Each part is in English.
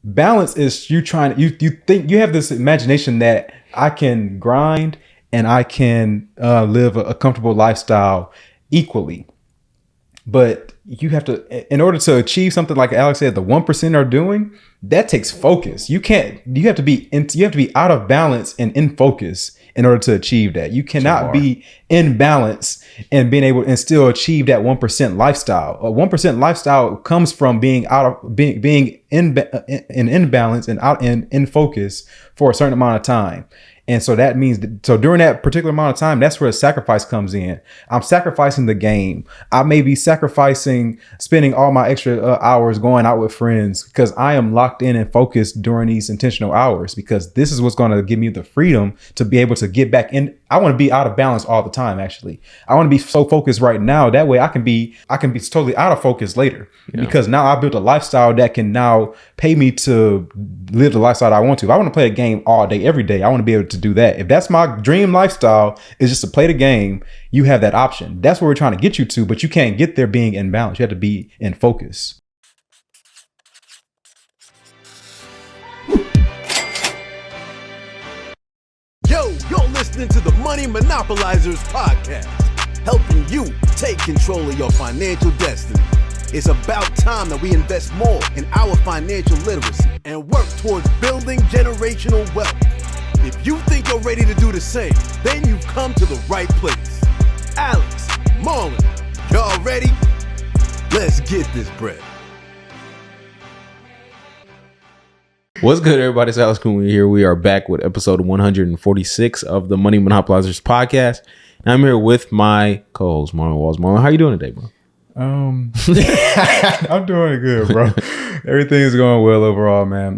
balance is you think you have this imagination that I can grind and I can live a comfortable lifestyle equally. But you have to, in order to achieve something like Alex said, the 1% are doing, that takes focus. You have to be out of balance and in focus in order to achieve that. You cannot be in balance and being able and still achieve that 1% lifestyle. A 1% lifestyle comes from being being in balance and out in focus for a certain amount of time. And so that means so during that particular amount of time, that's where the sacrifice comes in. I'm sacrificing the game. I may be sacrificing spending all my extra hours going out with friends because I am locked in and focused during these intentional hours, because this is what's going to give me the freedom to be able to get back in. I want to be out of balance all the time. Actually, I want to be so focused right now. That way I can be totally out of focus later, because now I built a lifestyle that can now pay me to live the lifestyle I want to. If I want to play a game all day, every day, I want to be able to do that. If that's my dream lifestyle, is just to play the game, you have that option. That's where we're trying to get you to, but you can't get there being in balance. You have to be in focus. You're listening to the Money Monopolizers podcast, helping you take control of your financial destiny. It's about time that we invest more in our financial literacy and work towards building generational wealth. If you think you're ready to do the same, then you've come to the right place. Alex, Marlon, y'all ready? Let's get this bread. What's good, everybody? It's Alex Coon here. We are back with episode 146 of the Money Monopolizers podcast. And I'm here with my co-host, Marlon Walls. Marlon, how you doing today, bro? I'm doing good, bro. Everything's going well overall, man.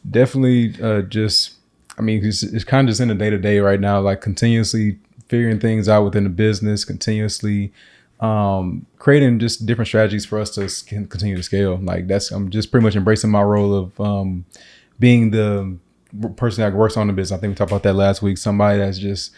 Definitely it's kind of just in the day-to-day right now, like continuously figuring things out within the business, continuously creating just different strategies for us to continue to scale. Like I'm just pretty much embracing my role of being the person that works on the business. I think we talked about that last week. Somebody that's just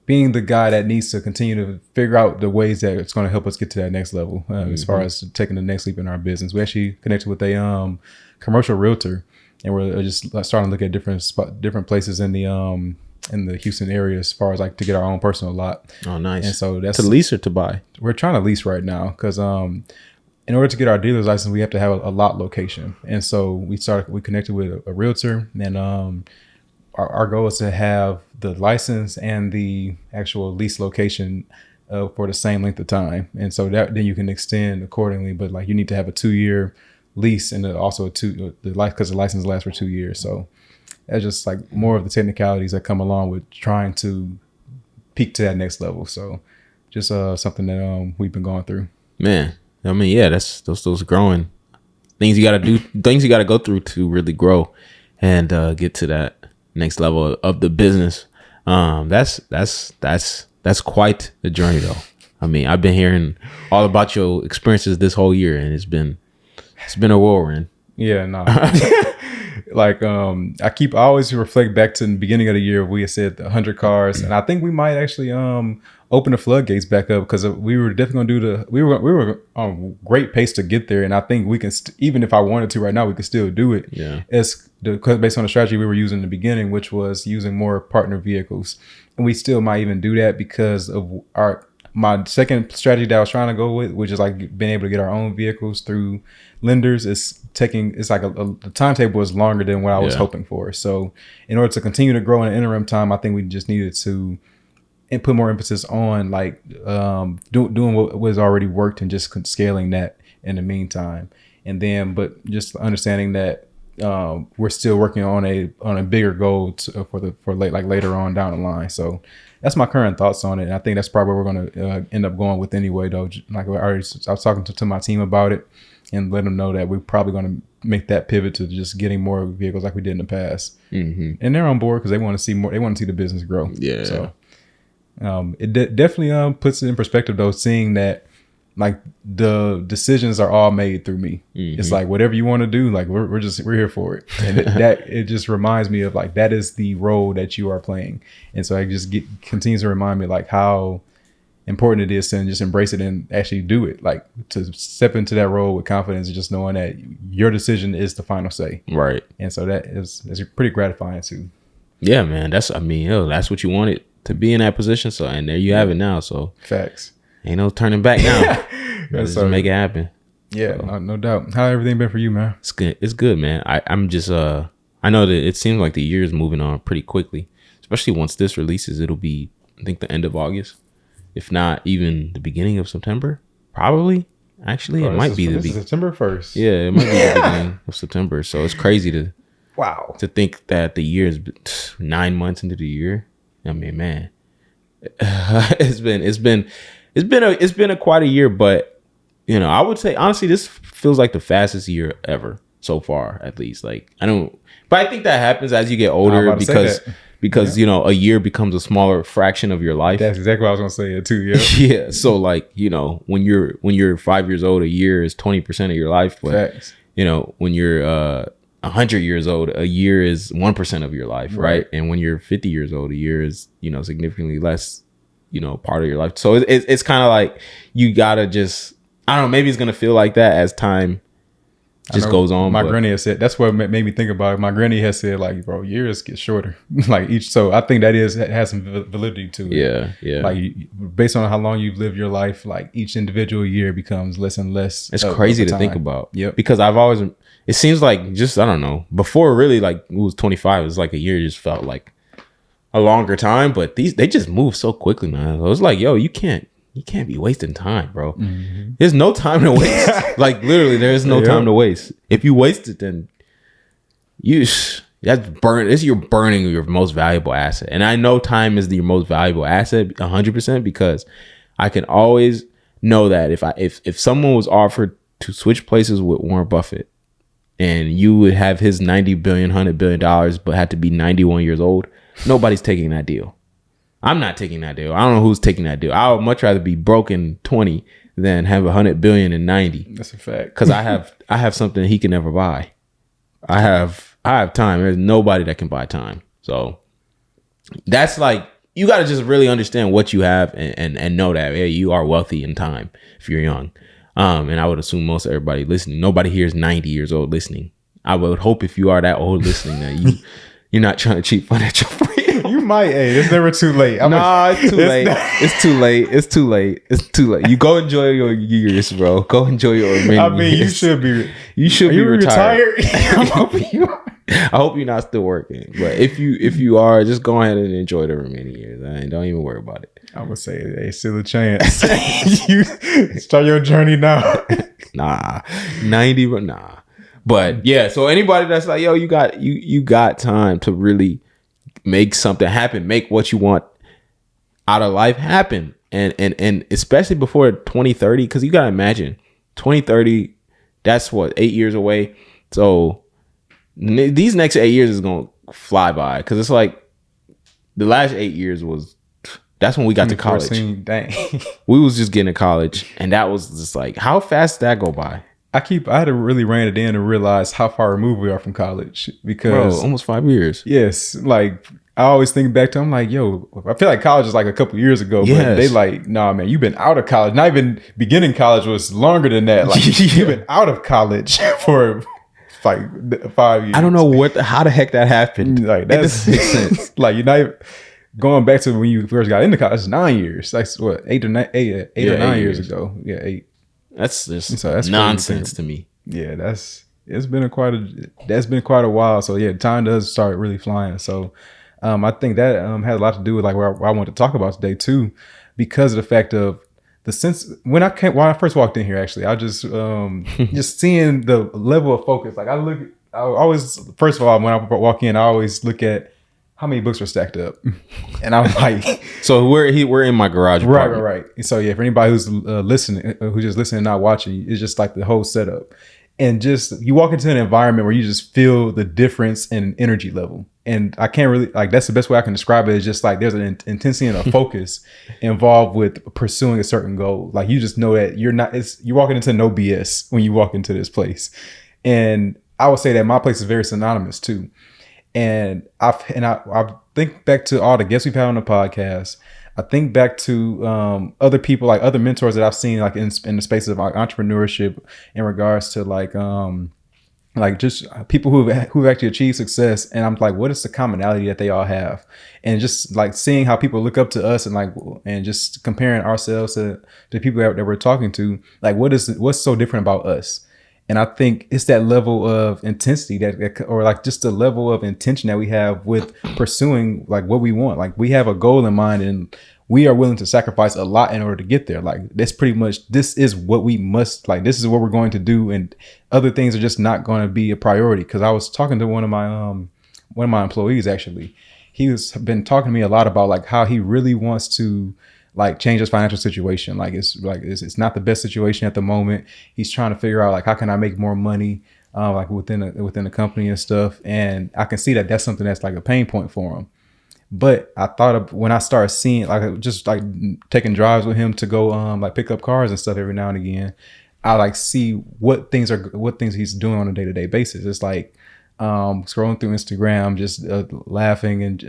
being the guy that needs to continue to figure out the ways that it's going to help us get to that next level as far as taking the next leap in our business. We actually connected with a commercial realtor, and we're just starting to look at different places in the Houston area as far as like to get our own personal lot. Oh, nice. And so that's to lease or to buy? We're trying to lease right now because in order to get our dealer's license, we have to have a lot location. And so we connected with a realtor, and our goal is to have the license and the actual lease location for the same length of time. And so that then you can extend accordingly, but like you need to have a 2-year lease and also because the license lasts for 2 years. So that's just like more of the technicalities that come along with trying to peak to that next level. So just something that we've been going through. Man, I mean, yeah, that's those growing things you got to do, things you got to go through to really grow and get to that next level of the business. That's quite the journey, though. I mean, I've been hearing all about your experiences this whole year, and it's been a whirlwind. Yeah, no. Like I always reflect back to the beginning of the year. We had said 100 cars, and I think we might actually open the floodgates back up, because we were definitely going to we were on a great pace to get there, and I think we can even if I wanted to right now, we could still do it. Yeah, based on the strategy we were using in the beginning, which was using more partner vehicles, and we still might even do that because of my second strategy that I was trying to go with, which is like being able to get our own vehicles through lenders. It's like the timetable is longer than what I was hoping for. So in order to continue to grow in the interim time, I think we just needed to put more emphasis on like doing what was already worked and just scaling that in the meantime. And then, but just understanding that we're still working on a bigger goal for later on down the line. So that's my current thoughts on it. And I think that's probably what we're going to end up going with anyway, though. Like I was talking to my team about it and let them know that we're probably going to make that pivot to just getting more vehicles like we did in the past. Mm-hmm. And they're on board because they want to see more. They want to see the business grow. Yeah. So it definitely puts it in perspective, though, seeing that like the decisions are all made through me. Mm-hmm. It's like whatever you want to do, like we're here for it. And it just reminds me of like that is the role that you are playing. And so it just continues to remind me like how important it is to just embrace it and actually do it. Like to step into that role with confidence and just knowing that your decision is the final say. Right. And so it's pretty gratifying too. Yeah, man. That's what you wanted to be in that position. So, and there you have it now. So Facts. Ain't no turning back now. Just make it happen. Yeah, so, no doubt. How everything been for you, man? It's good. It's good, man. I'm just I know that it seems like the year is moving on pretty quickly, especially once this releases. It'll be, I think, the end of August, if not even the beginning of September. Probably. Actually, it might be September 1st. Yeah, it might be the beginning of September. So it's crazy to think that the year is 9 months into the year. I mean, man, it's been a quite a year, but you know, I would say honestly, this feels like the fastest year ever so far, at least. Like but I think that happens as you get older because you know, a year becomes a smaller fraction of your life. That's exactly what I was gonna say too. Yeah. Yeah. So like, you know, when you're 5 years old, a year is 20% of your life. But Facts. You know, when you're 100 years old, a year is 1% of your life, right? And when you're 50 years old, a year is, you know, significantly less, you know, part of your life. So it's kind of like you gotta just, I don't know, maybe it's gonna feel like that as time just goes on. My granny has said, that's what made me think about it. My granny has said, like, bro, years get shorter. Like each, so I think that has some validity to it. Yeah, yeah. Like based on how long you've lived your life, like each individual year becomes less and less. It's crazy to think about. Yep. Because it seems like just, I don't know, before really like it was 25, it was like a year just felt like a longer time, but they just move so quickly, man. It was like, yo, you can't be wasting time, bro. Mm-hmm. There's no time to waste. Like literally, there is no time to waste. If you waste it, then you're burning your most valuable asset. And I know time is your most valuable asset 100% because I can always know that if someone was offered to switch places with Warren Buffett and you would have his $90 billion, $100 billion, but had to be 91 years old, nobody's taking that deal. I'm not taking that deal. I don't know who's taking that deal. I would much rather be broke in 20 than have 100 billion in 90. That's a fact. Because I have something he can never buy. I have time. There's nobody that can buy time. So that's like, you got to just really understand what you have and know that, hey, you are wealthy in time if you're young. And I would assume most everybody listening, nobody here is 90 years old listening. I would hope if you are that old listening that you're not trying to cheat financial freedom. You might, it's never too late. It's too late. It's too late. It's too late. It's too late. You go enjoy your years, bro. Go enjoy your remaining years. You should be. You should be retired. I'm hoping you are. I hope you're not still working. But if you are, just go ahead and enjoy the remaining years. Don't even worry about it. I would say there's still a chance. You start your journey now. Nah. 90, but nah. But yeah, so anybody that's like, yo, you got time to really make something happen, make what you want out of life happen, and especially before 2030, because you gotta imagine 2030, that's what, 8 years away. So these next 8 years is gonna fly by, because it's like the last 8 years that's when we got to college. Dang. We was just getting to college, and that was just like, how fast did that go by? I had to really rein it in and realize how far removed we are from college, because almost 5 years. Yes. Like I always think back to, I'm like, yo, I feel like college is like a couple years ago, but they like, nah, man, you've been out of college. Not even beginning college was longer than that. Like you've been out of college for like 5 years. I don't know how the heck that happened. Like that doesn't make sense. Like you're not even going back to when you first got into college. 9 years. That's what, 8 or 9 years ago. Yeah, 8. That's just nonsense to me. Yeah, that's been quite a while. So yeah, time does start really flying. So I think that has a lot to do with like where I want to talk about today too, because of the fact of the sense when I first walked in here. Actually, I just just seeing the level of focus. Like I always, first of all, when I walk in, I always look at how many books are stacked up, and I'm like, so we're in my garage apartment. Right. So yeah, for anybody who's listening, who's just listening, not watching, it's just like the whole setup, and just you walk into an environment where you just feel the difference in energy level, and I can't really like, that's the best way I can describe it. Is just like there's an intensity and a focus involved with pursuing a certain goal. Like you just know that you're walking into no BS when you walk into this place, and I would say that my place is very synonymous too. And I think back to all the guests we've had on the podcast. I think back to other people, like other mentors that I've seen, like in the space of like entrepreneurship, in regards to like just people who've actually achieved success, and I'm like, what is the commonality that they all have? And just like seeing how people look up to us, and just comparing ourselves to the people that we're talking to, like what's so different about us? And I think it's that level of intensity or like just the level of intention that we have with pursuing like what we want. Like we have a goal in mind, and we are willing to sacrifice a lot in order to get there. Like that's pretty much, this is what we must, like this is what we're going to do, and other things are just not going to be a priority. Because I was talking to one of my employees, actually. He's been talking to me a lot about like how he really wants to like change his financial situation. Like it's not the best situation at the moment. He's trying to figure out like, how can I make more money like within the company and stuff. And I can see that that's something that's like a pain point for him. But I thought of when I started seeing like just like taking drives with him to go like pick up cars and stuff every now and again, I like see what things he's doing on a day-to-day basis. It's like scrolling through Instagram, just laughing, and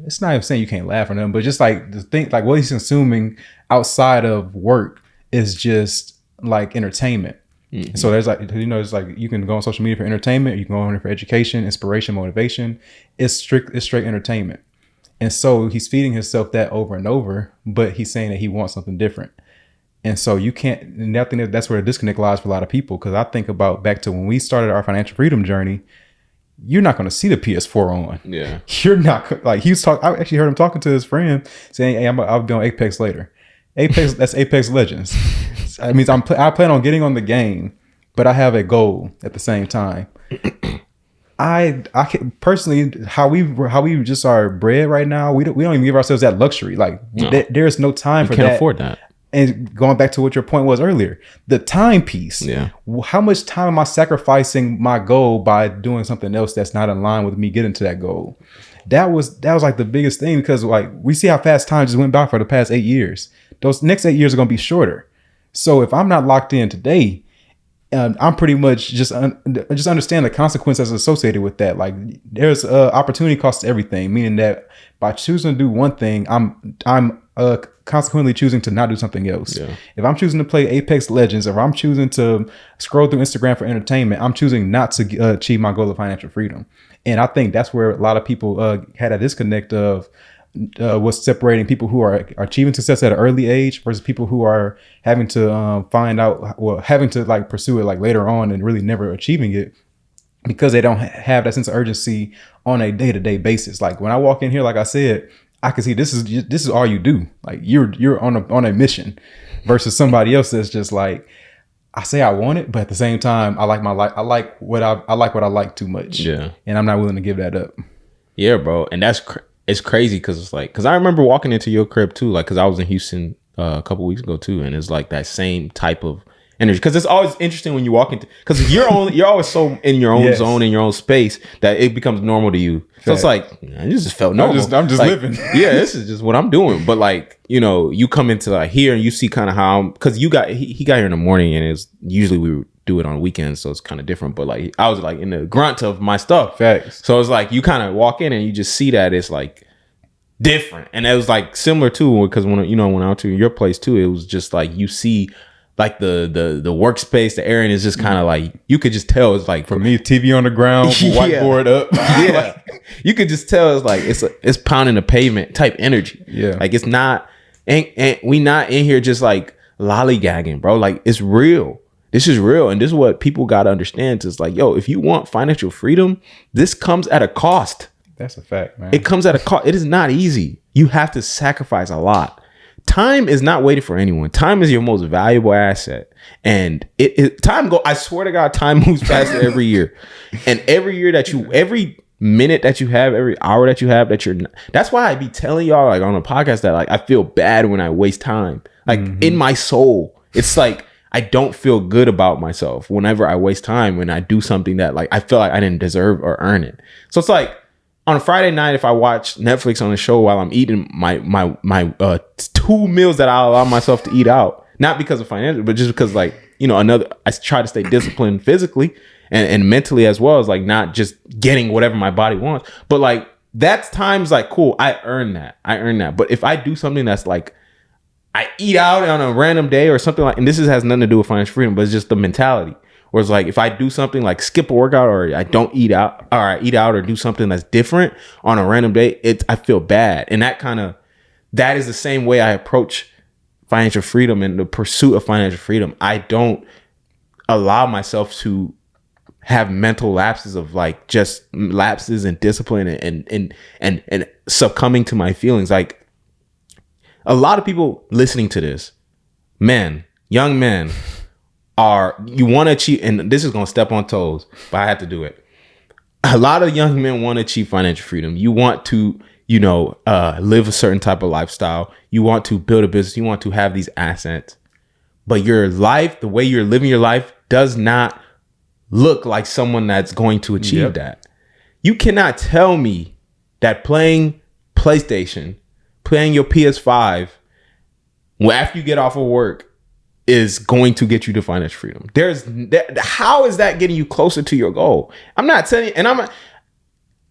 it's not even saying you can't laugh or nothing, but just like the thing, like what he's consuming outside of work is just like entertainment. Mm-hmm. So there's like, it's like you can go on social media for entertainment, you can go on there for education, inspiration, motivation. It's straight entertainment. And so he's feeding himself that over and over, but he's saying that he wants something different. And so you can't, and I think that's where the disconnect lies for a lot of people. Because I think about back to when we started our financial freedom journey, you're not going to see the PS4 on. Yeah. You're not, like he was talking, I actually heard him talking to his friend saying, hey, I'll be on Apex later. That's Apex Legends. That means I plan on getting on the game, but I have a goal at the same time. I can personally, how we just are bred right now, we don't even give ourselves that luxury. Like there's no time for that. You can't afford that. And going back to what your point was earlier, the time piece. Yeah. How much time am I sacrificing my goal by doing something else that's not in line with me getting to that goal? That was like the biggest thing, because like we see how fast time just went by for the past 8 years. Those next 8 years are going to be shorter. So if I'm not locked in today, I'm pretty much just understand the consequences associated with that. Like there's opportunity cost to everything, meaning that by choosing to do one thing, I'm consequently choosing to not do something else. Yeah. If I'm choosing to play Apex Legends, or I'm choosing to scroll through Instagram for entertainment, I'm choosing not to achieve my goal of financial freedom. And I think that's where a lot of people had a disconnect of what's separating people who are achieving success at an early age versus people who are having to having to like pursue it like later on and really never achieving it, because they don't have that sense of urgency on a day-to-day basis. Like when I walk in here, like I said, I can see this is all you do. Like you're on a mission, versus somebody else that's just like, I say I want it, but at the same time, I like my life. I like what I like too much. Yeah, and I'm not willing to give that up. Yeah, bro, and it's crazy because I remember walking into your crib too, like because I was in Houston a couple weeks ago too, and it's like that same type of energy. Because it's always interesting when you walk into, because you're always so in your own zone, in your own space, that it becomes normal to you. So it's like, I just felt normal. I'm just like, living. Yeah, this is just what I'm doing. But like, you come into like here and you see kind of how, because he got here in the morning, and it's usually we do it on weekends, so it's kind of different. But like I was like in the grunt of my stuff. Facts. So it's like you kind of walk in and you just see that it's like different. And it was like similar too, because when I went to your place too, it was just like you see like the workspace, the area is just kind of like, you could just tell it's like, for me, TV on the ground, whiteboard up. Yeah. Like, you could just tell it's like it's pounding the pavement type energy. Yeah. Like it's not, and we not in here just like lollygagging, bro. Like it's real. This is real. And this is what people got to understand. It's like, yo, if you want financial freedom, this comes at a cost. That's a fact, man. It comes at a cost. It is not easy. You have to sacrifice a lot. Time is not waiting for anyone. Time is your most valuable asset. And I swear to God, time moves faster every year. And every minute that you have, every hour that you have, that's why I be telling y'all like on a podcast that like I feel bad when I waste time. Like in my soul, it's like I don't feel good about myself whenever I waste time when I do something that like I feel like I didn't deserve or earn it. So it's like on a Friday night, if I watch Netflix on a show while I'm eating my 2 meals that I allow myself to eat out, not because of financial, but just because like, I try to stay disciplined physically and mentally as well, as like not just getting whatever my body wants, but like that's times like, cool, I earn that. But if I do something that's like, I eat out on a random day or something like, and has nothing to do with financial freedom, but it's just the mentality. Where it's like, if I do something like skip a workout, or I don't eat out, or I eat out or do something that's different on a random day, I feel bad. And that is the same way I approach financial freedom and the pursuit of financial freedom. I don't allow myself to have mental lapses of like just lapses in discipline and succumbing to my feelings. Like, a lot of people listening to this, young men, you want to achieve, and this is going to step on toes, but I have to do it. A lot of young men want to achieve financial freedom. You want to, live a certain type of lifestyle. You want to build a business. You want to have these assets, but your life, the way you're living your life, does not look like someone that's going to achieve that. You cannot tell me that playing PlayStation, playing your PS5, after you get off of work, is going to get you to financial freedom. How is that getting you closer to your goal? I'm not telling you,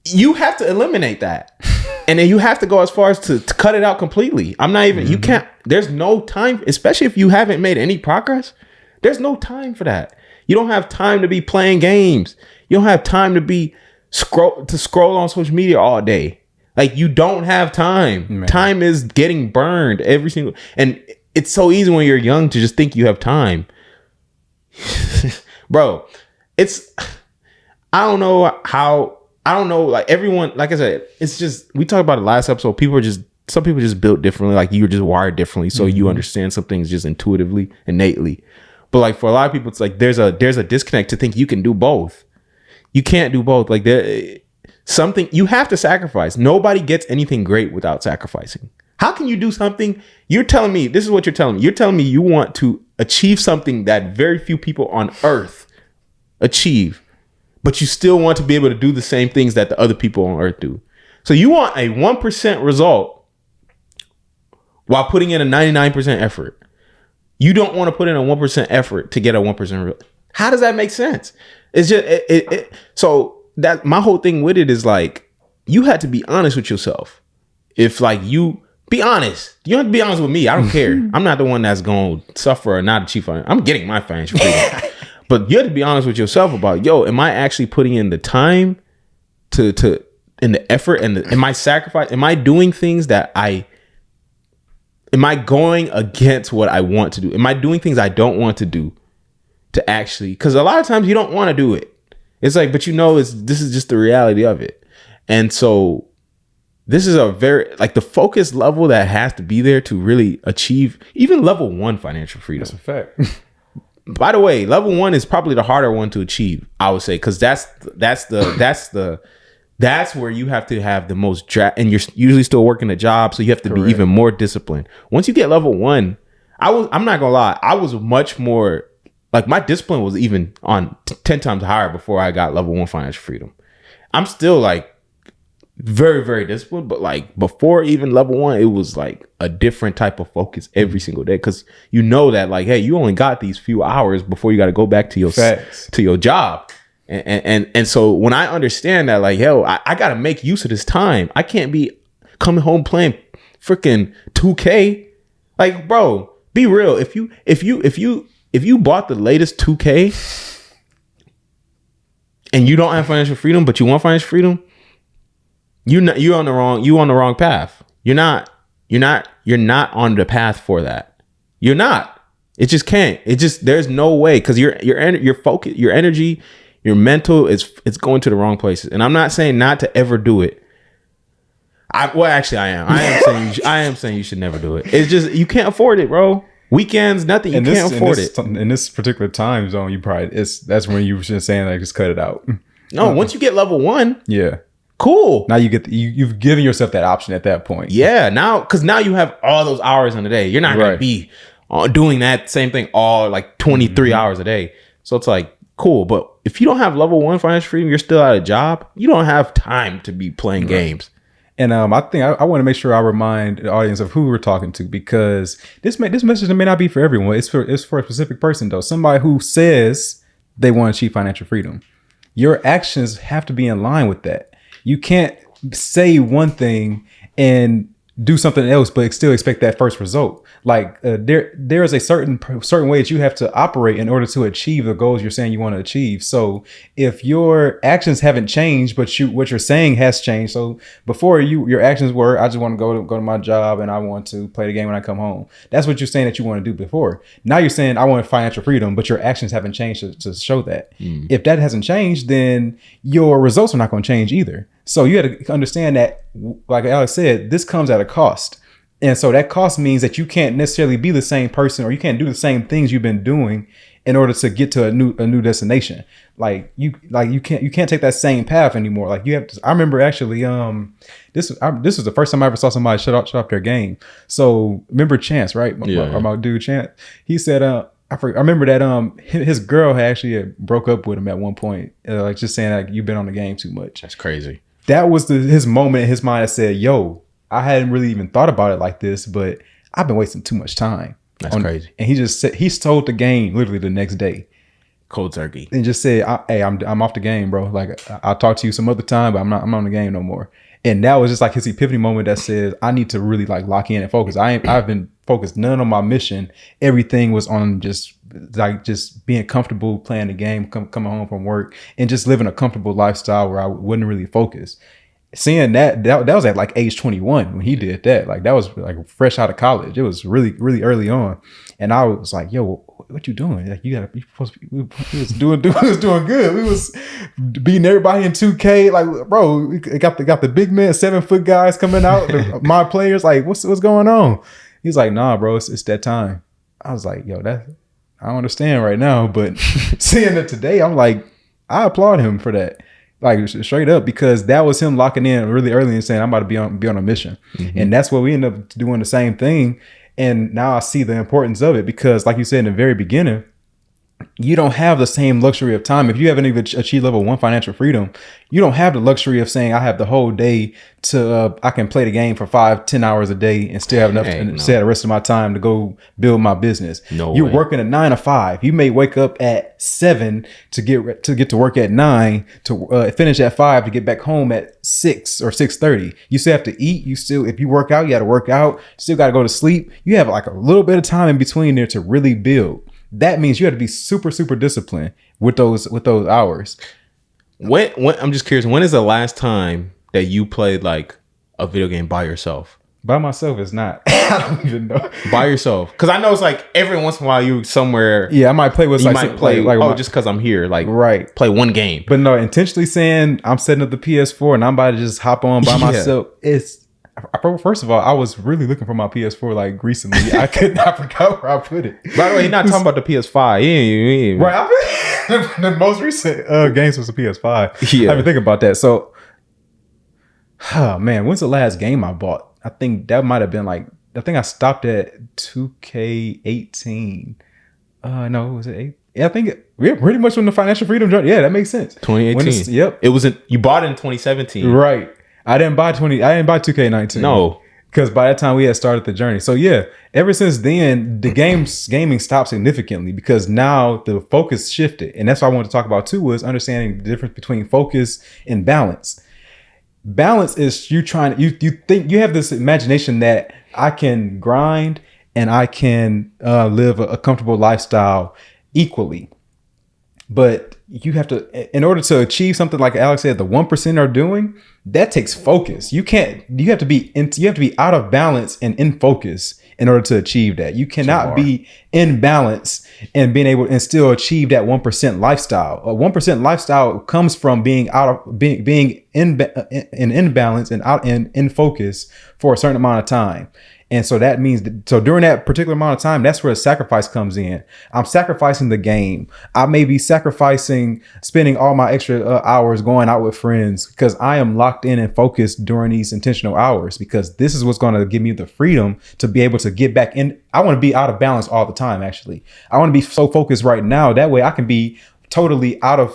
you have to eliminate that. And then you have to go as far as to cut it out completely. I'm not even, you can't, there's no time, especially if you haven't made any progress, there's no time for that. You don't have time to be playing games. You don't have time to be scroll on social media all day. Like, you don't have time. Man. Time is getting burned and it's so easy when you're young to just think you have time. Bro, I don't know, like, everyone, like I said, it's just, we talked about it last episode. Some people just built differently. Like, you're just wired differently. So you understand some things just intuitively, innately. But like, for a lot of people, it's like, there's a disconnect to think you can do both. You can't do both. Like, something you have to sacrifice. Nobody gets anything great without sacrificing. How can you do something? You're telling me, this is what you're telling me. You're telling me you want to achieve something that very few people on earth achieve, but you still want to be able to do the same things that the other people on earth do. So you want a 1% result while putting in a 99% effort. You don't want to put in a 1% effort to get a 1% result. How does that make sense? It's just, so that my whole thing with it is like, you had to be honest with yourself. If like be honest. You don't have to be honest with me. I don't care. I'm not the one that's going to suffer or not achieve financial. I'm getting my financial freedom. But you have to be honest with yourself about, am I actually putting in the time and the effort and am I sacrifice? Am I doing things am I going against what I want to do? Am I doing things I don't want to do to actually, because a lot of times you don't want to do it. It's like, but this is just the reality of it. And so this is a very, like, the focus level that has to be there to really achieve even level 1 financial freedom. That's a fact. By the way, level 1 is probably the harder one to achieve, I would say, because that's where you have to have the most and you're usually still working a job, so you have to be even more disciplined. Once you get level 1, I'm not gonna lie, I was much more, like, my discipline was even on 10 times higher before I got level 1 financial freedom. I'm still like very, very disciplined, but like before even level 1, it was like a different type of focus every single day, because you know that, like, hey, you only got these few hours before you got to go back to your job. And so when I understand that, like, yo, I got to make use of this time. I can't be coming home playing freaking 2K. Like, bro, be real. If you bought the latest 2K and you don't have financial freedom, but you want financial freedom, you're on the wrong path. You're not on the path for that. You're not. It just can't. There's no way, because your focus, your energy, your mental it's going to the wrong places. And I'm not saying not to ever do it. I am saying you should never do it. It's just, you can't afford it, bro. Weekends, nothing. You can't afford it. In this particular time zone, that's when you were just saying, like, just cut it out. No, once you get level 1, yeah, cool. Now you've given yourself that option at that point. Yeah, because now you have all those hours in the day. You're not going to be doing that same thing all like 23 hours a day. So it's like, cool. But if you don't have level 1 financial freedom, you're still at a job, you don't have time to be playing games. And I think I want to make sure I remind the audience of who we're talking to, because this message may not be for everyone. It's for a specific person, though. Somebody who says they want to achieve financial freedom. Your actions have to be in line with that. You can't say one thing and do something else, but still expect that first result. Like there is a certain way that you have to operate in order to achieve the goals you're saying you want to achieve. So if your actions haven't changed, but what you're saying has changed. So before your actions were, I just want to go to my job and I want to play the game when I come home. That's what you're saying that you want to do before. Now you're saying I want financial freedom, but your actions haven't changed to show that. If that hasn't changed, then your results are not going to change either. So you have to understand that, like Alex said, this comes at a cost. And so that cost means that you can't necessarily be the same person, or you can't do the same things you've been doing in order to get to a new destination. You can't take that same path anymore. Like you have to. I remember actually, this was the first time I ever saw somebody shut off their game. So remember Chance, right? My dude Chance. He said, I remember that his girl had actually broke up with him at one point, like just saying like you've been on the game too much. That's crazy. That was his moment in his mind that said, yo, I hadn't really even thought about it like this, but I've been wasting too much time. That's crazy. And he just said, he sold the game literally the next day. Cold turkey. And just said, hey, I'm off the game, bro. Like I'll talk to you some other time, but I'm not on the game no more. And that was just like his epiphany moment that says, I need to really like lock in and focus. I've been focused none on my mission. Everything was on just being comfortable playing the game, coming home from work, and just living a comfortable lifestyle where I wouldn't really focus. Seeing that was at like age 21 when he did that. Like that was like fresh out of college. It was really, really early on. And I was like, yo, what you doing? Like you supposed to be, we was doing good. We was beating everybody in 2K. Like, bro, we got the big men, 7-foot guys coming out, my players, like, what's going on? He's like, nah, bro, it's that time. I was like, yo, I don't understand right now, but seeing it today, I'm like, I applaud him for that. Like straight up, because that was him locking in really early and saying, I'm about to be on a mission. Mm-hmm. And that's what we end up doing, the same thing. And now I see the importance of it, because like you said in the very beginning, you don't have the same luxury of time. If you haven't even achieved level 1 financial freedom, you don't have the luxury of saying I have the whole day to I can play the game for 5-10 hours a day and still have enough to stay the rest of my time to go build my business. You're working a 9 to 5. You may wake up at 7 to get to work at 9 to finish at 5 to get back home at 6 or 6:30. You still have to eat. If you work out, you got to work out. Still got to go to sleep. You have like a little bit of time in between there to really build. That means you have to be super, super disciplined with those hours. When I'm just curious, when is the last time that you played like a video game by yourself? By myself is not. I don't even know. By yourself, because I know it's like every once in a while you somewhere. Yeah, I might play with. You might play just because I'm here, like right. Play one game, but no, intentionally saying I'm setting up the PS4 and I'm about to just hop on by myself. First of all, I was really looking for my PS4 like recently. I forgot where I put it. By the way, you're not talking about the PS5. Right. The most recent games was the PS5. Yeah. I been thinking about that. So, oh man, when's the last game I bought? I think that might have been like, I think I stopped at 2K18. No, was it 8? Yeah, I think pretty much when the financial freedom journey. Yeah, that makes sense. 2018. Yep. You bought it in 2017. Right. I didn't buy 2K19. No. Because by that time we had started the journey. So yeah, ever since then, the gaming stopped significantly because now the focus shifted. And that's what I wanted to talk about too, was understanding the difference between focus and balance. Balance is you think you have this imagination that I can grind and I can live a comfortable lifestyle equally. But you have to, in order to achieve something like Alex said, the 1% are doing, that takes focus. You have to be out of balance and in focus in order to achieve that. You cannot be in balance and being able and still achieve that 1% lifestyle. A 1% lifestyle comes from being in balance and out in focus for a certain amount of time. And so that means so during that particular amount of time, that's where the sacrifice comes in. I'm sacrificing the game. I may be sacrificing spending all my extra hours going out with friends because I am locked in and focused during these intentional hours, because this is what's going to give me the freedom to be able to get back in. I want to be out of balance all the time. Actually, I want to be so focused right now. That way I can be totally out of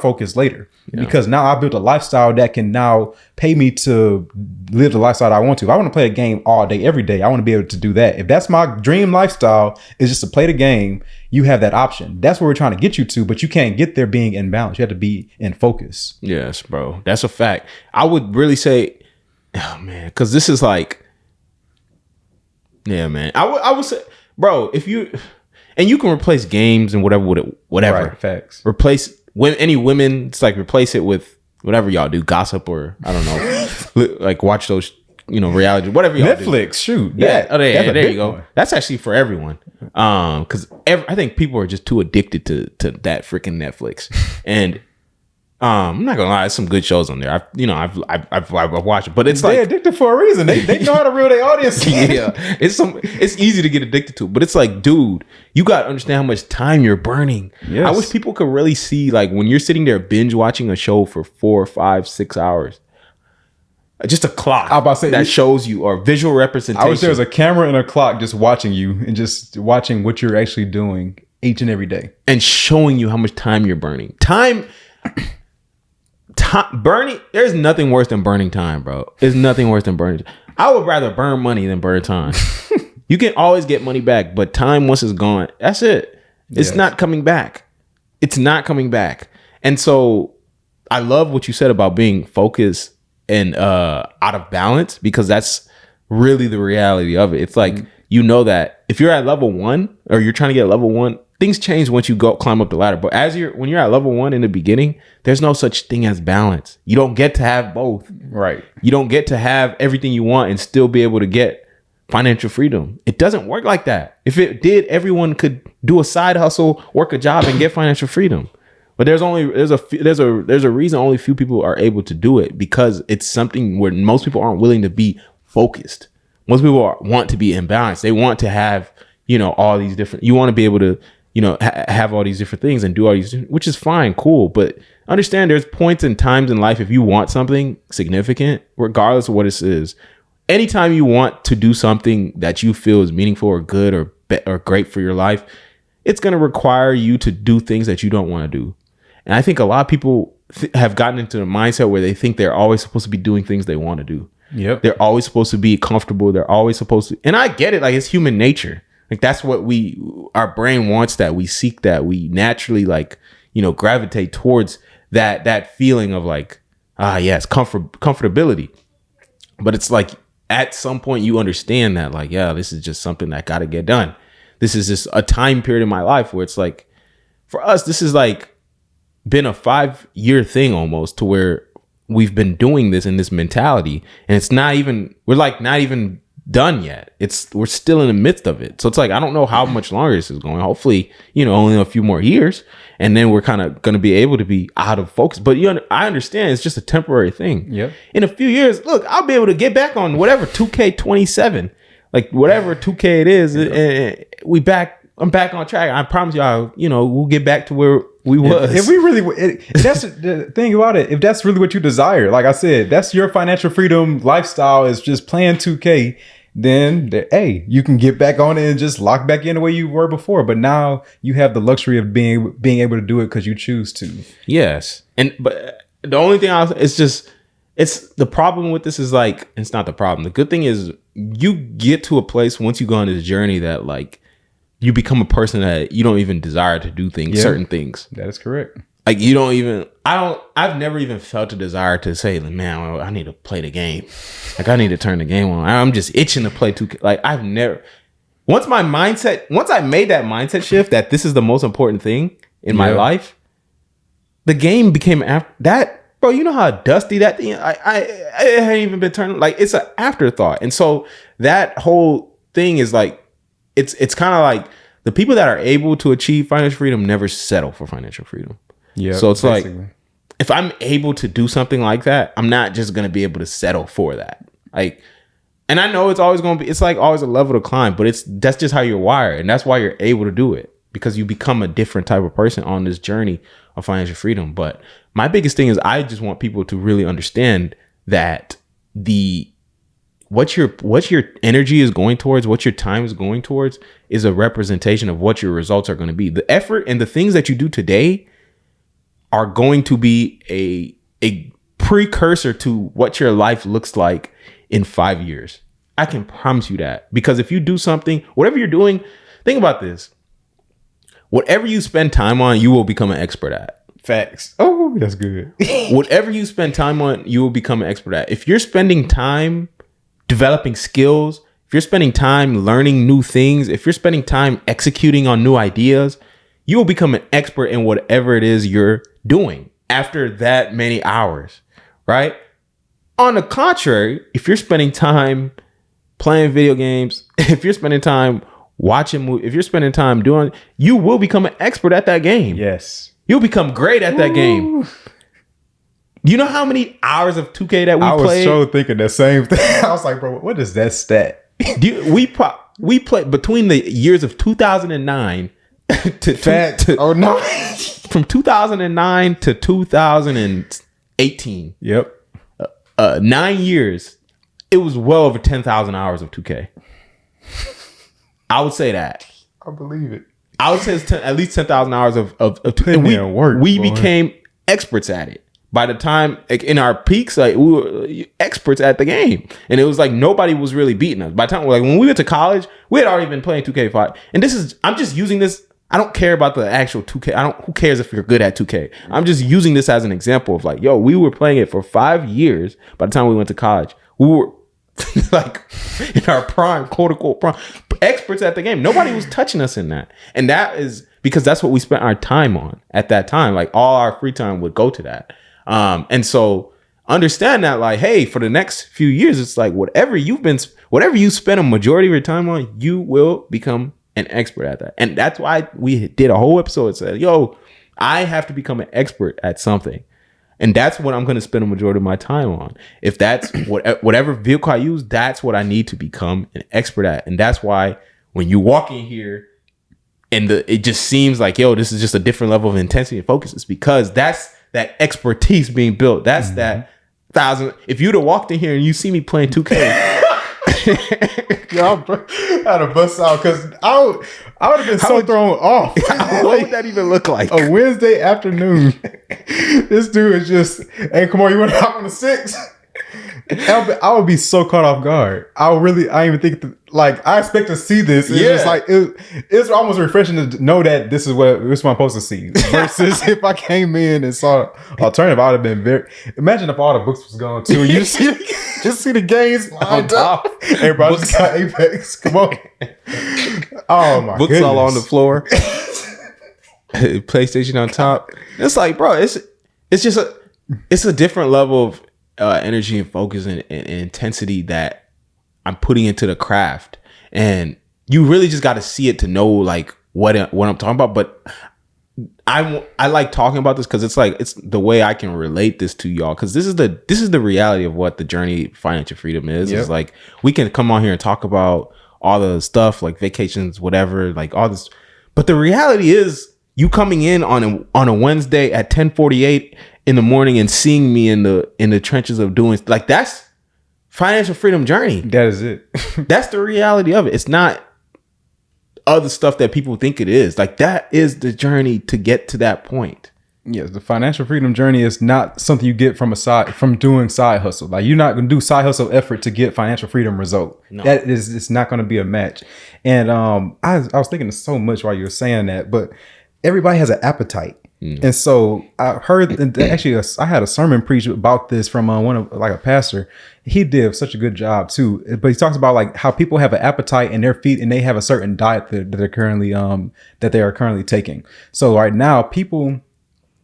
focus later, because now I built a lifestyle that can now pay me to live the lifestyle I want to. If I want to play a game all day, every day, I want to be able to do that. If that's my dream lifestyle, is just to play the game, you have that option. That's where we're trying to get you to, but you can't get there being in balance. You have to be in focus. Yes, bro. That's a fact. I would really say, oh man, because this is like, yeah, man. I would say, bro, if you, and you can replace games and whatever with it, whatever. Right, facts. Replace any women. It's like replace it with whatever y'all do, gossip or I don't know, like watch those, reality, whatever y'all Netflix, do. shoot. Yeah. That, there you go. One. That's actually for everyone. Because I think people are just too addicted to that freaking Netflix. And I'm not gonna lie, there's some good shows on there. I've watched it, but it's they're like addicted for a reason. They know how to reel their audience. Yeah, it's easy to get addicted to, but it's like, dude, you got to understand how much time you're burning. Yes. I wish people could really see, like, when you're sitting there binge watching a show for 4, 5, 6 hours. Just a clock I was about to say, that shows you, or visual representation. I wish there was a camera and a clock just watching you and just watching what you're actually doing each and every day. And showing you how much time you're burning. Time burning, there's nothing worse than burning time, bro. There's nothing worse than burning time. I would rather burn money than burn time. You can always get money back, but time, once it's gone, that's it. It's not coming back. It's not coming back. And so I love what you said about being focused and out of balance, because that's really the reality of it. It's like, you know that if you're at level 1 or you're trying to get level 1, things change once you go climb up the ladder. But when you're at level 1 in the beginning, there's no such thing as balance. You don't get to have both. Right. You don't get to have everything you want and still be able to get financial freedom. It doesn't work like that. If it did, everyone could do a side hustle, work a job, and get financial freedom. But there's a reason only few people are able to do it, because it's something where most people aren't willing to be focused. Most people want to be in balance. They want to have, all these different, you want to be able to, have all these different things and do all these, which is fine, cool. But understand there's points and times in life, if you want something significant, regardless of what it is, anytime you want to do something that you feel is meaningful or good or great for your life, it's going to require you to do things that you don't want to do. And I think a lot of people have gotten into the mindset where they think they're always supposed to be doing things they want to do. Yep. They're always supposed to be comfortable. They're always supposed to, and I get it. Like, it's human nature. Like, that's what our brain wants, that we seek, that we naturally gravitate towards that feeling of like, yes, comfortability. But it's like, at some point you understand that, like, yeah, this is just something that got to get done. This is just a time period in my life where it's like, for us, this is like been a 5-year thing almost, to where we've been doing this in this mentality, and it's not even done yet. We're still in the midst of it. So it's like, I don't know how much longer this is going. Hopefully, only a few more years, and then we're kind of going to be able to be out of focus. But I understand it's just a temporary thing. Yep. In a few years, look, I'll be able to get back on whatever 2K27, like whatever 2K it is, and I'm back on track. I promise y'all, we'll get back to where we was. If we really, that's the thing about it. If that's really what you desire, like I said, that's your financial freedom lifestyle, is just playing 2K. Then, hey, you can get back on it and just lock back in the way you were before. But now you have the luxury of being able to do it because you choose to. Yes, but the only thing it's the problem with this is, like, it's not the problem. The good thing is you get to a place once you go on this journey that, like, you become a person that you don't even desire to do things, certain things. That is correct. Like, I've never even felt a desire to say, like, man, I need to play the game. Like, I need to turn the game on. I'm just itching to play 2K. Like, I've never, once I made that mindset shift that this is the most important thing in my life, the game became after that, bro. You know how dusty that thing, it hadn't even been turned, like, it's an afterthought. And so that whole thing is like, it's kind of like the people that are able to achieve financial freedom never settle for financial freedom. Yeah. So it's basically, like, if I'm able to do something like that, I'm not just going to be able to settle for that. Like, and I know it's always going to be, it's like always a level to climb, but that's just how you're wired. And that's why you're able to do it, because you become a different type of person on this journey of financial freedom. But my biggest thing is, I just want people to really understand that what your energy is going towards, what your time is going towards, is a representation of what your results are going to be. The effort and the things that you do today are going to be a precursor to what your life looks like in 5 years. I can promise you that. Because if you do something, whatever you're doing, think about this. whatever you spend time on, you will become an expert at. Facts. Oh, that's good. Whatever you spend time on, you will become an expert at. If you're spending time developing skills, if you're spending time learning new things, if you're spending time executing on new ideas, you will become an expert in whatever it is you're doing after that many hours, right? On the contrary, if you're spending time playing video games, if you're spending time watching movies, if you're spending time doing, you will become an expert at that game. Yes. You'll become great at that game. You know how many hours of 2K that we played? I was so thinking the same thing. I was like, bro, what is that stat? We played between the years of 2009 from 2009 to 2018. Yep. 9 years. It was well over 10,000 hours of 2K. I would say that. I believe it. I would say it's at least 10,000 hours of 2K. We became experts at it. By the time, like, in our peaks, like, we were experts at the game, and it was like nobody was really beating us. By the time, like, when we went to college, we had already been playing 2K5. And I'm just using this. I don't care about the actual 2K. Who cares if you're good at 2K? I'm just using this as an example of like, yo, we were playing it for 5 years. By the time we went to college, we were like in our prime, quote unquote prime, experts at the game. Nobody was touching us in that, and that is because that's what we spent our time on at that time. Like, all our free time would go to that. And so understand that, like, hey, for the next few years, it's like whatever you spend a majority of your time on, you will become an expert at that. And that's why we did a whole episode that said, yo, I have to become an expert at something. And that's what I'm going to spend a majority of my time on. If that's whatever vehicle I use, that's what I need to become an expert at. And that's why when you walk in here and it just seems like, yo, this is just a different level of intensity and focus, it's because that's that expertise being built. That's that thousand. If you'd have walked in here and you see me playing 2K, I'd have bust out because I would have been so thrown off. What would that even look like? A Wednesday afternoon. This dude is just, hey, come on, you want to hop on the 6? I would be so caught off guard. I even think I expect to see this. It's just like it's almost refreshing to know that this is what I'm supposed to see. Versus if I came in and saw alternative, I would have been imagine if all the books was gone too. You just see the games on top. Everybody just got Apex. Come on. Oh my books goodness. all on the floor. PlayStation on top. It's like, bro, it's just it's a different level of energy and focus and intensity that I'm putting into the craft, and you really just got to see it to know like what I'm talking about. But I like talking about this because it's like it's the way I can relate this to y'all, because this is the reality of what the journey financial freedom is. Yep. It's like we can come on here and talk about all the stuff like vacations, whatever, like all this, but the reality is you coming in on a Wednesday at 10:48 in the morning and seeing me in the trenches of doing, like, that's financial freedom journey. That is it. That's the reality of it. It's not other stuff that people think it is. Like, that is the journey to get to that point. Yes, the financial freedom journey is not something you get from doing side hustle. Like, you're not going to do side hustle effort to get financial freedom result. No. It's not going to be a match. And I was thinking so much while you were saying that, but everybody has an appetite. And so I heard, actually, I had a sermon preached about this from a pastor. He did such a good job too. But he talks about like how people have an appetite in their feet and they have a certain diet that they're currently taking. So right now, people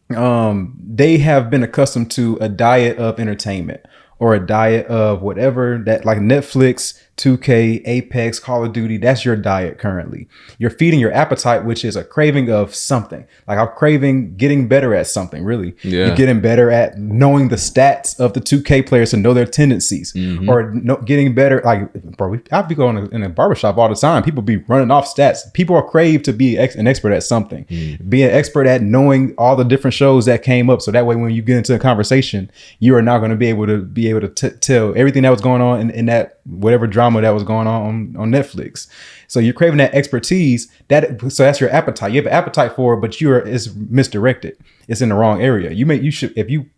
they have been accustomed to a diet of entertainment or a diet of whatever, that like Netflix, 2K, Apex, Call of Duty. That's your diet currently. You're feeding your appetite, which is a craving of something. Like, I'm craving getting better at something, really. Yeah. You're getting better at knowing the stats of the 2K players to know their tendencies, or getting better. Like, bro, I'll be going in a barbershop all the time. People be running off stats. People are craved to be an expert at something. Be an expert at knowing all the different shows that came up. So that way, when you get into a conversation, you are now going to be able to tell everything that was going on in that whatever drama that was going on Netflix. So you're craving that expertise. So that's your appetite. You have an appetite for it, but it's misdirected. It's in the wrong area. If you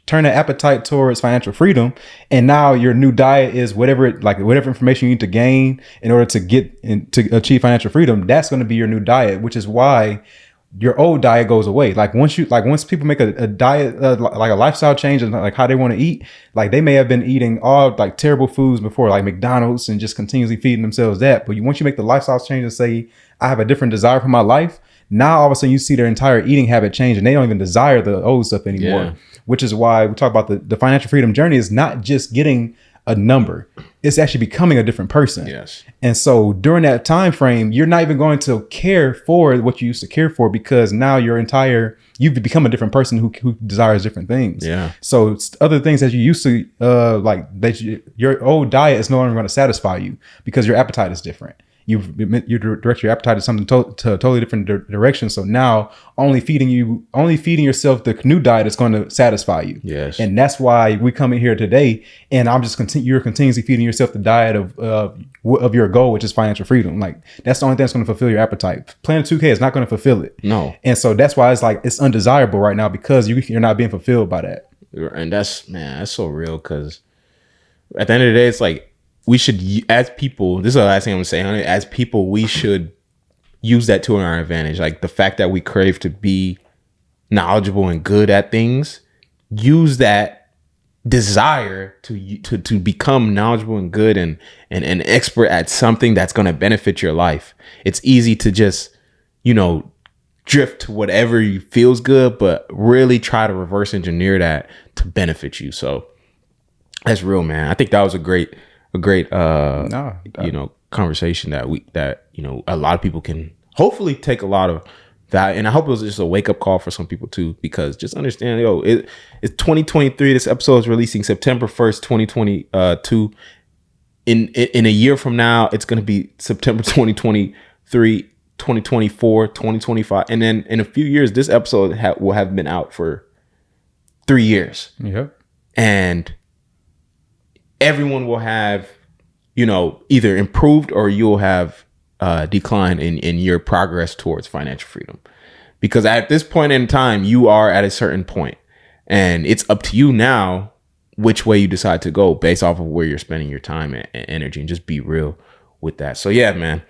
turn the appetite towards financial freedom, and now your new diet is whatever information you need to gain in order to to achieve financial freedom. That's going to be your new diet, which is why your old diet goes away. Once people make a diet, like a lifestyle change and like how they want to eat, like they may have been eating all like terrible foods before, like McDonald's, and just continuously feeding themselves that. But once you make the lifestyle change and say, I have a different desire for my life, now all of a sudden you see their entire eating habit change and they don't even desire the old stuff anymore. Yeah. Which is why we talk about the financial freedom journey is not just getting a number, it's actually becoming a different person. Yes. And so during that time frame, you're not even going to care for what you used to care for, because now you've become a different person who desires different things. Yeah. So other things that you used to your old diet is no longer going to satisfy you because your appetite is different. You direct your appetite to something to a totally different direction. So now only feeding yourself the new diet is going to satisfy you. Yes. And that's why we come in here today, and you're continuously feeding yourself the diet of your goal, which is financial freedom. Like that's the only thing that's going to fulfill your appetite. Planet 2K is not going to fulfill it. No. And so that's why it's undesirable right now, because you're not being fulfilled by that. And that's so real, because at the end of the day, it's like, we should, as people, this is the last thing I'm gonna say, honey, as people, we should use that to our advantage. Like the fact that we crave to be knowledgeable and good at things, use that desire to become knowledgeable and good and expert at something that's going to benefit your life. It's easy to just, drift to whatever feels good, but really try to reverse engineer that to benefit you. So that's real, man. I think that was a great conversation that a lot of people can hopefully take a lot of value, and I hope it was just a wake up call for some people too, because just understand, it's 2023. This episode is releasing September 1st, 2022. In a year from now, it's going to be September 2023, 2024, 2025, and then in a few years, this episode will have been out for 3 years. Yep. And everyone will have, either improved or you'll have declined in your progress towards financial freedom. Because at this point in time, you are at a certain point, and it's up to you now which way you decide to go based off of where you're spending your time and energy, and just be real with that. So yeah, man.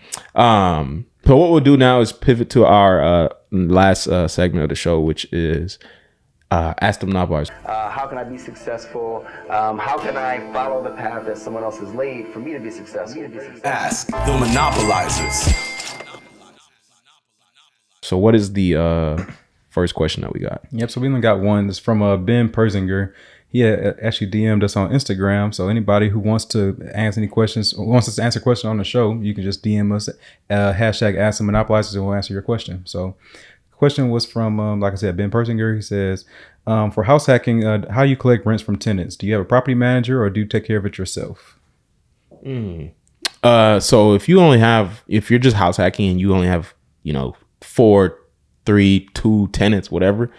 So what we'll do now is pivot to our last segment of the show, which is Ask the Monopolizers. How can I be successful? How can I follow the path that someone else has laid for me to be successful? Ask the Monopolizers. So what is the first question that we got? Yep. So we only got one. It's from Ben Persinger. He actually DM'd us on Instagram. So anybody who wants to ask any questions, wants us to answer a question on the show, you can just DM us hashtag Ask the Monopolizers, and we'll answer your question. So question was from, like I said, Ben Persinger. He says, for house hacking, how do you collect rents from tenants? Do you have a property manager, or do you take care of it yourself? So if you're just house hacking and you only have, 4, 3, 2 tenants, whatever,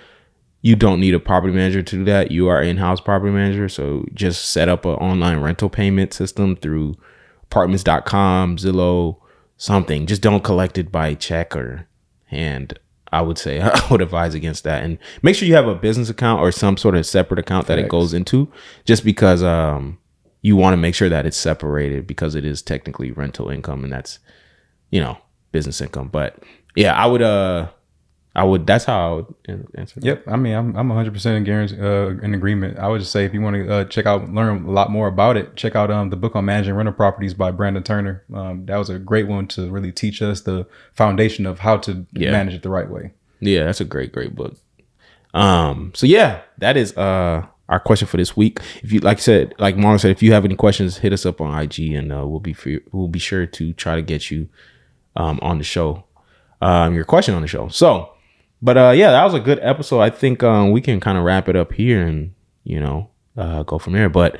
you don't need a property manager to do that. You are in-house property manager. So just set up an online rental payment system through apartments.com, Zillow, something. Just don't collect it by check or hand. I would advise against that, and make sure you have a business account or some sort of separate account that it goes into, just because you want to make sure that it's separated, because it is technically rental income, and that's business income. But yeah, I would that's how I would answer that. Yep. I mean, I'm 100% in agreement. I would just say, if you want to learn a lot more about it, check out the book on managing rental properties by Brandon Turner. That was a great one to really teach us the foundation of how to manage it the right way. Yeah, that's a great book. So yeah, that is our question for this week. If you, like Marlon said, if you have any questions, hit us up on IG, and we'll be sure to try to get you on the show, your question on the show. So. But yeah, that was a good episode. I think we can kind of wrap it up here and, go from there. But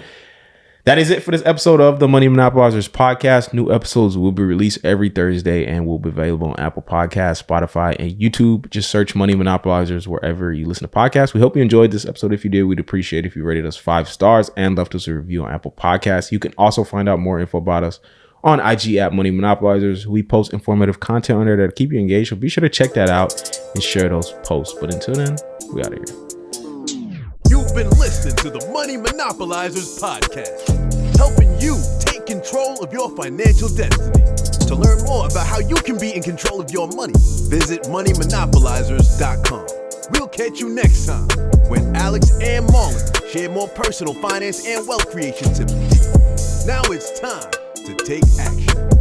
that is it for this episode of the Money Monopolizers podcast. New episodes will be released every Thursday and will be available on Apple Podcasts, Spotify, and YouTube. Just search Money Monopolizers wherever you listen to podcasts. We hope you enjoyed this episode. If you did, we'd appreciate if you rated us 5 stars and left us a review on Apple Podcasts. You can also find out more info about us on IG at Money Monopolizers. We post informative content on there that'll keep you engaged, so be sure to check that out and share those posts. But until then, we out of here. You You've been listening to the Money Monopolizers podcast, helping you take control of your financial destiny. To learn more about how you can be in control of your money, visit moneymonopolizers.com. We'll catch you next time when Alex and Marlon share more personal finance and wealth creation tips with you. Now it's time to take action.